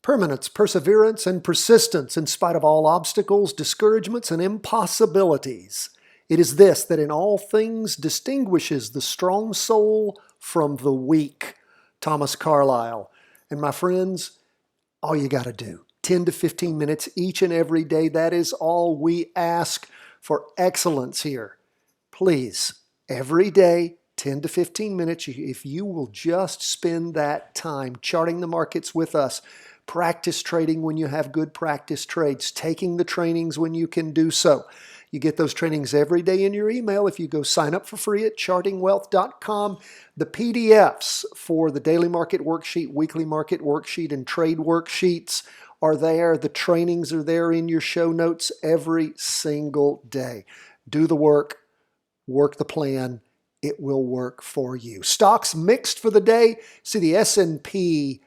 Permanence, perseverance, and persistence in spite of all obstacles, discouragements, and impossibilities. It is this that in all things distinguishes the strong soul from the weak. Thomas Carlyle. And my friends, all you got to do, 10 to 15 minutes each and every day. That is all we ask for excellence here. Please, every day, 10 to 15 minutes, if you will just spend that time charting the markets with us, practice trading when you have good practice trades, taking the trainings when you can do so. You get those trainings every day in your email if you go sign up for free at chartingwealth.com. The PDFs for the daily market worksheet, weekly market worksheet, and trade worksheets are there. The trainings are there in your show notes every single day. Do the work, work the plan. It will work for you. Stocks mixed for the day. See the S&P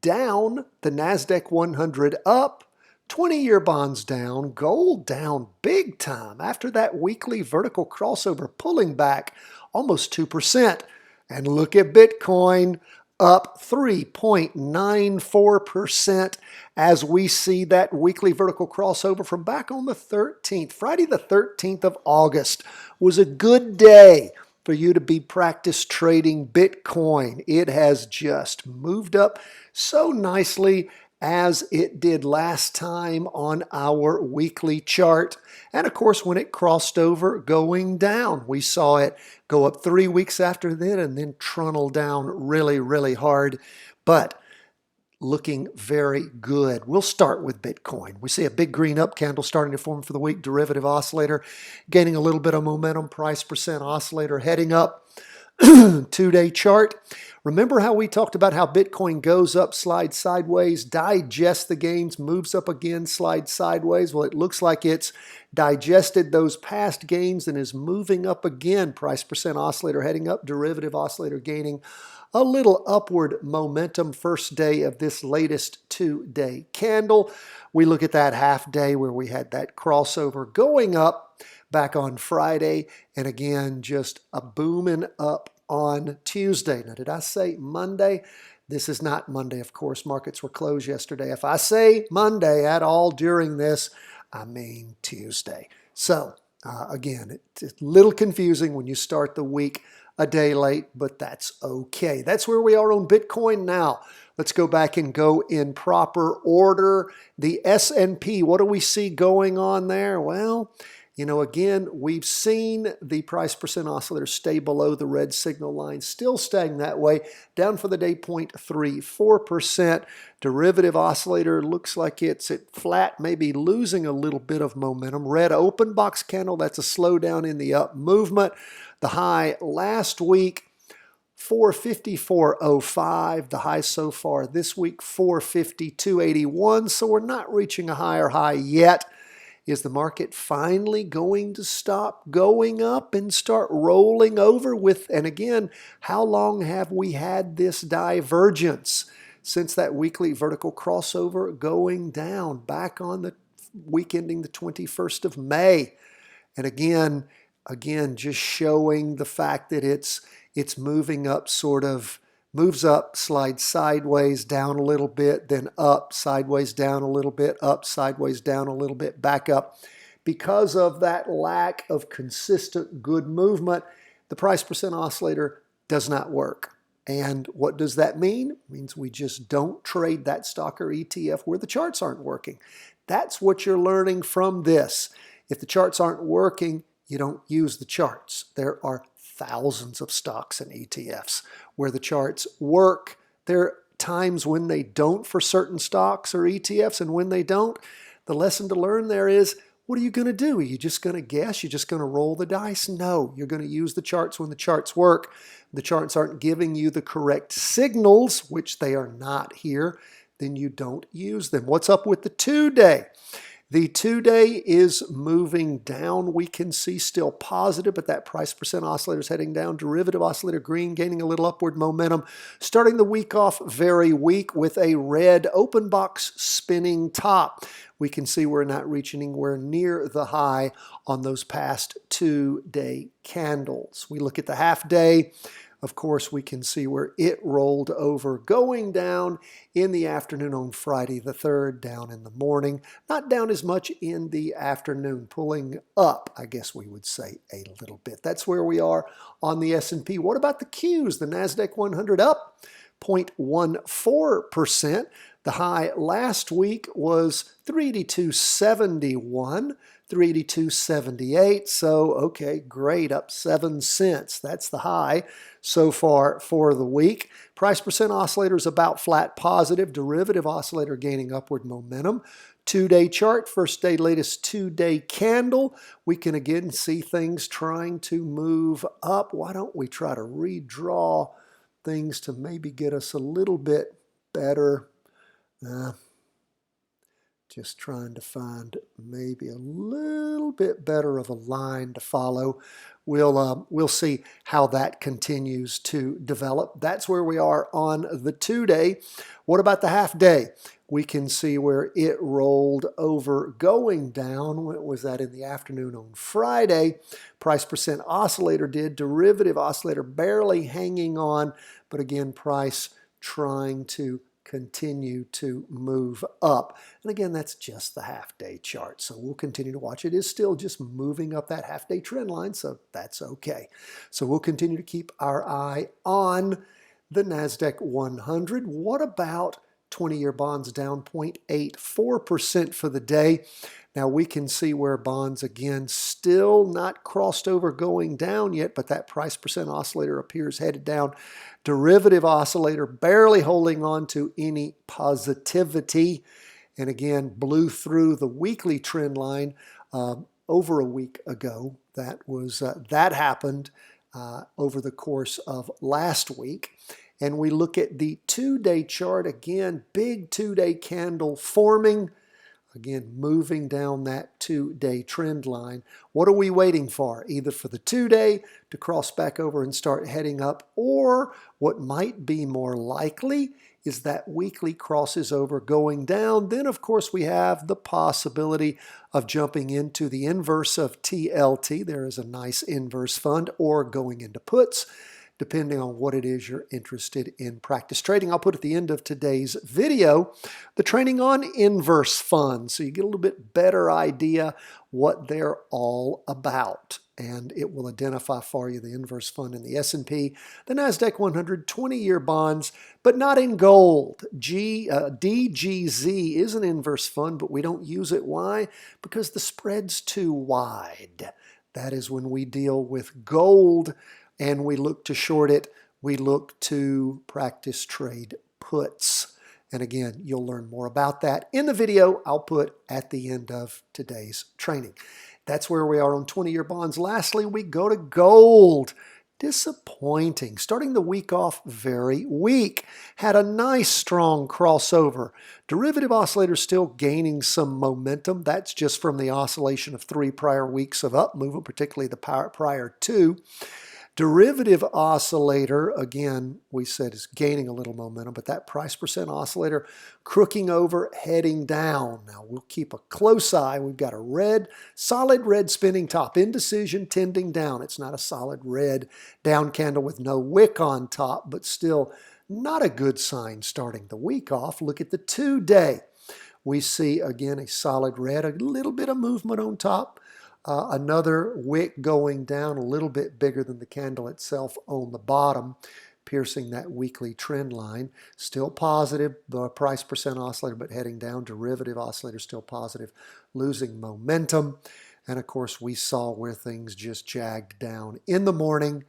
down, the NASDAQ 100 up, 20-year bonds down, gold down big time after that weekly vertical crossover pulling back almost 2%. And look at Bitcoin up 3.94% as we see that weekly vertical crossover from back on the 13th. Friday the 13th of August was a good day for you to be practice trading Bitcoin. It has just moved up so nicely as it did last time on our weekly chart. And of course, when it crossed over going down, we saw it go up 3 weeks after that and then trundle down really, really hard. But looking very good. We'll start with Bitcoin. We see a big green up candle starting to form for the week, derivative oscillator, gaining a little bit of momentum, price percent oscillator heading up. 2-day chart. Remember how we talked about how Bitcoin goes up, slides sideways, digests the gains, moves up again, slides sideways? Well, it looks like it's digested those past gains and is moving up again. Price percent oscillator heading up, derivative oscillator gaining a little upward momentum. First day of this latest 2-day candle. We look at that half day where we had that crossover going up back on Friday, and again, just a booming up on Tuesday. Now, did I say Monday? This is not Monday, of course. Markets were closed yesterday. If I say Monday at all during this, I mean Tuesday. So, again, it's a little confusing when you start the week a day late, but that's okay. That's where we are on Bitcoin now. Let's go back and go in proper order. The S&P, what do we see going on there? Well, you know, again, we've seen the price percent oscillator stay below the red signal line, still staying that way, down for the day 0.34%. Derivative oscillator looks like it's at flat, maybe losing a little bit of momentum. Red open box candle, that's a slowdown in the up movement. The high last week, 454.05. The high so far this week, 452.81. So we're not reaching a higher high yet. Is the market finally going to stop going up and start rolling over with, and again, how long have we had this divergence since that weekly vertical crossover going down back on the week ending the 21st of May? And again, just showing the fact that it's moving up, sort of moves up, slides sideways, down a little bit, then up, sideways, down a little bit, up, sideways, down a little bit, back up. Because of that lack of consistent good movement, the price percent oscillator does not work. And what does that mean? It means we just don't trade that stock or ETF where the charts aren't working. That's what you're learning from this. If the charts aren't working, you don't use the charts. There are thousands of stocks and ETFs where the charts work. There are times when they don't for certain stocks or ETFs, and when they don't, the lesson to learn there is, what are you going to do? Are you just going to guess? You're just going to roll the dice? No, you're going to use the charts when the charts work. The charts aren't giving you the correct signals, which they are not here, then you don't use them. What's up with the 2-day? The 2-day is moving down. We can see still positive, but that price percent oscillator is heading down. Derivative oscillator green gaining a little upward momentum. Starting the week off very weak with a red open box spinning top. We can see we're not reaching anywhere near the high on those past 2-day candles. We look at the half day. Of course, we can see where it rolled over, going down in the afternoon on Friday the 3rd, down in the morning. Not down as much in the afternoon, pulling up, I guess we would say, a little bit. That's where we are on the S&P. What about the Qs? The NASDAQ 100 up 0.14%. The high last week was 382.71. 382.78, so okay, great, up 7 cents. That's the high so far for the week. Price percent oscillator is about flat positive. Derivative oscillator gaining upward momentum. 2-day chart, first day, latest 2-day candle. We can again see things trying to move up. Why don't we try to redraw things to maybe get us a little bit better? Just trying to find maybe a little bit better of a line to follow. We'll see how that continues to develop. That's where we are on the 2-day. What about the half day? We can see where it rolled over, going down. What was that in the afternoon on Friday? Price percent oscillator did. Derivative oscillator barely hanging on, but again, price trying to continue to move up. And again, that's just the half-day chart, so we'll continue to watch. It is still just moving up that half-day trend line, so that's okay. So we'll continue to keep our eye on the NASDAQ 100. What about 20-year bonds down 0.84% for the day? Now we can see where bonds, again, still not crossed over going down yet, but that price percent oscillator appears headed down. Derivative oscillator barely holding on to any positivity. And again, blew through the weekly trend line over a week ago. That happened over the course of last week. And we look at the 2-day chart again, big 2-day candle forming. Again, moving down that 2-day trend line. What are we waiting for? Either for the 2-day to cross back over and start heading up, or what might be more likely is that weekly crosses over going down. Then, of course, we have the possibility of jumping into the inverse of TLT. There is a nice inverse fund, or going into puts, depending on what it is you're interested in practice trading. I'll put at the end of today's video the training on inverse funds, so you get a little bit better idea what they're all about. And it will identify for you the inverse fund in the S&P, the NASDAQ 100, 20-year bonds, but not in gold. DGZ is an inverse fund, but we don't use it. Why? Because the spread's too wide. That is when we deal with gold and we look to short it, we look to practice trade puts. And again, you'll learn more about that in the video I'll put at the end of today's training. That's where we are on 20-year bonds. Lastly, we go to gold. Disappointing. Starting the week off very weak. Had a nice strong crossover. Derivative oscillator still gaining some momentum. That's just from the oscillation of 3 prior weeks of up movement, particularly the prior 2. Derivative oscillator, again, we said is gaining a little momentum, but that price percent oscillator crooking over, heading down. Now we'll keep a close eye. We've got a solid red spinning top, indecision tending down. It's not a solid red down candle with no wick on top, but still not a good sign starting the week off. Look at the 2-day. We see, again, a solid red, a little bit of movement on top. Another wick going down a little bit bigger than the candle itself on the bottom, piercing that weekly trend line. Still positive, the price percent oscillator, but heading down. Derivative oscillator still positive, losing momentum. And of course, we saw where things just jagged down in the morning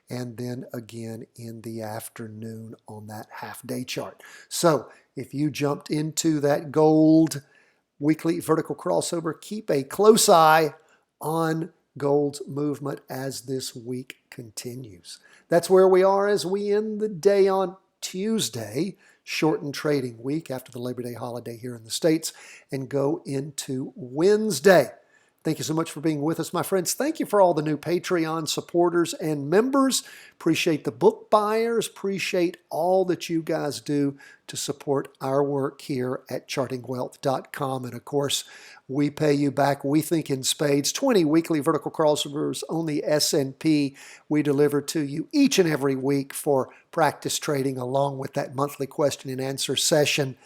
and then again in the afternoon on that half-day chart. So if you jumped into that gold weekly vertical crossover, keep a close eye on gold's movement as this week continues. That's where we are as we end the day on Tuesday, shortened trading week after the Labor Day holiday here in the States, and go into Wednesday. Thank you so much for being with us, my friends. Thank you for all the new Patreon supporters and members. Appreciate the book buyers. Appreciate all that you guys do to support our work here at chartingwealth.com. And of course, we pay you back, we think, in spades. 20 weekly vertical crossovers on the S&P we deliver to you each and every week for practice trading, along with that monthly question and answer session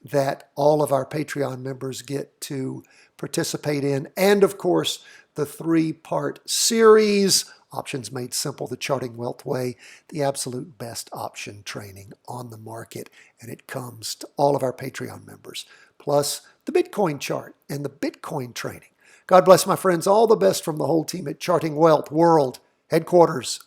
that all of our Patreon members get to participate in. And of course, the 3-part series, Options Made Simple, the Charting Wealth Way, the absolute best option training on the market. And it comes to all of our Patreon members, plus the Bitcoin chart and the Bitcoin training. God bless, my friends. All the best from the whole team at Charting Wealth World Headquarters.